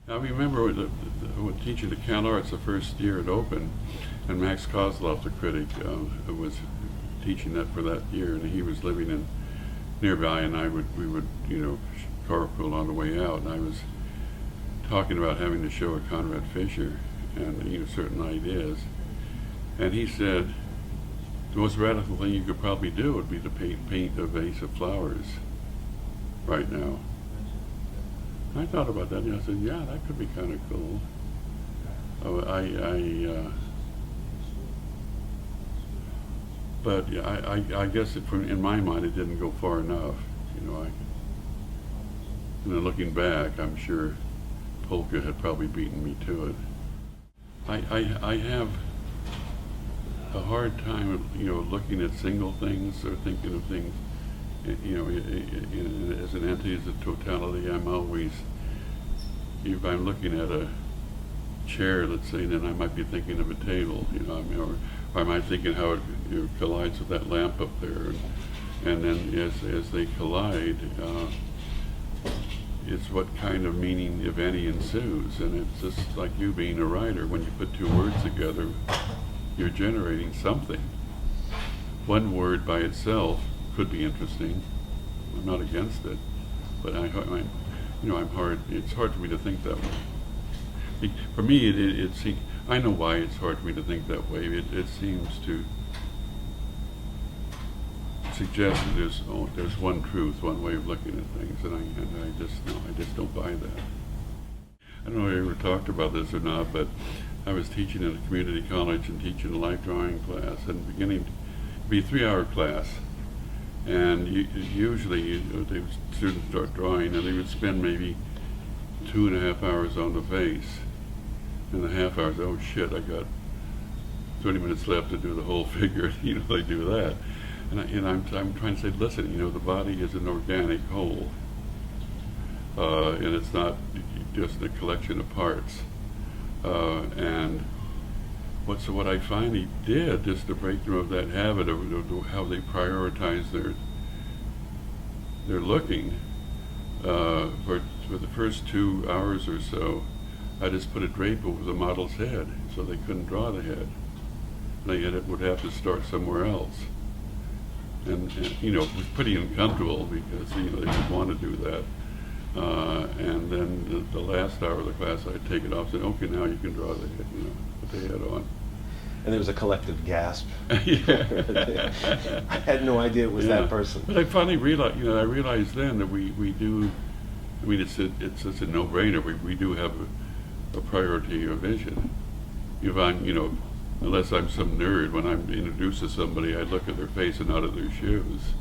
I remember teaching the Count Arts the first year it opened, and Max Kozloff, the critic, was teaching that for that year, and he was living in nearby, and we would carpool on the way out, and I was talking about having to show a Conrad Fisher and certain ideas, and he said the most radical thing you could probably do would be to paint a vase of flowers right now. I thought about that, and I said, yeah, that could be kind of cool. But I guess in my mind it didn't go far enough. And then looking back, I'm sure Polka had probably beaten me to it. I have a hard time, looking at single things or thinking of things, as an entity, as a totality. I'm always, if I'm looking at a chair, let's say, then I might be thinking of a table, or I might thinking how it collides with that lamp up there, and then as they collide, it's what kind of meaning, if any, ensues. And it's just like you being a writer. When you put two words together, you're generating something. One word by itself could be interesting. I'm not against it, but I'm hard. It's hard for me to think that way. For me, I know why it's hard for me to think that way. It seems to suggest that there's one truth, one way of looking at things, and I just don't buy that. I don't know if you ever talked about this or not, but I was teaching at a community college and teaching a life drawing class, and beginning to be a 3-hour class. And usually the students start drawing, and they would spend maybe 2.5 hours on the vase. And the half hours, oh shit, I got 30 minutes left to do the whole figure. They do that. And I'm trying to say, listen, the body is an organic whole, and it's not just a collection of parts. And what I finally did, just to break through of that habit of how they prioritize their looking, for the first 2 hours or so, I just put a drape over the model's head so they couldn't draw the head. They would have to start somewhere else. And it was pretty uncomfortable because they didn't want to do that. And then the last hour of the class, I'd take it off and say, okay, now you can draw the head, put the head on. And there was a collective gasp. Yeah. I had no idea it was that person. But I finally realized then that we do, it's such a no-brainer. We do have a priority of vision. If I'm, unless I'm some nerd, when I'm introduced to somebody, I look at their face and not at their shoes.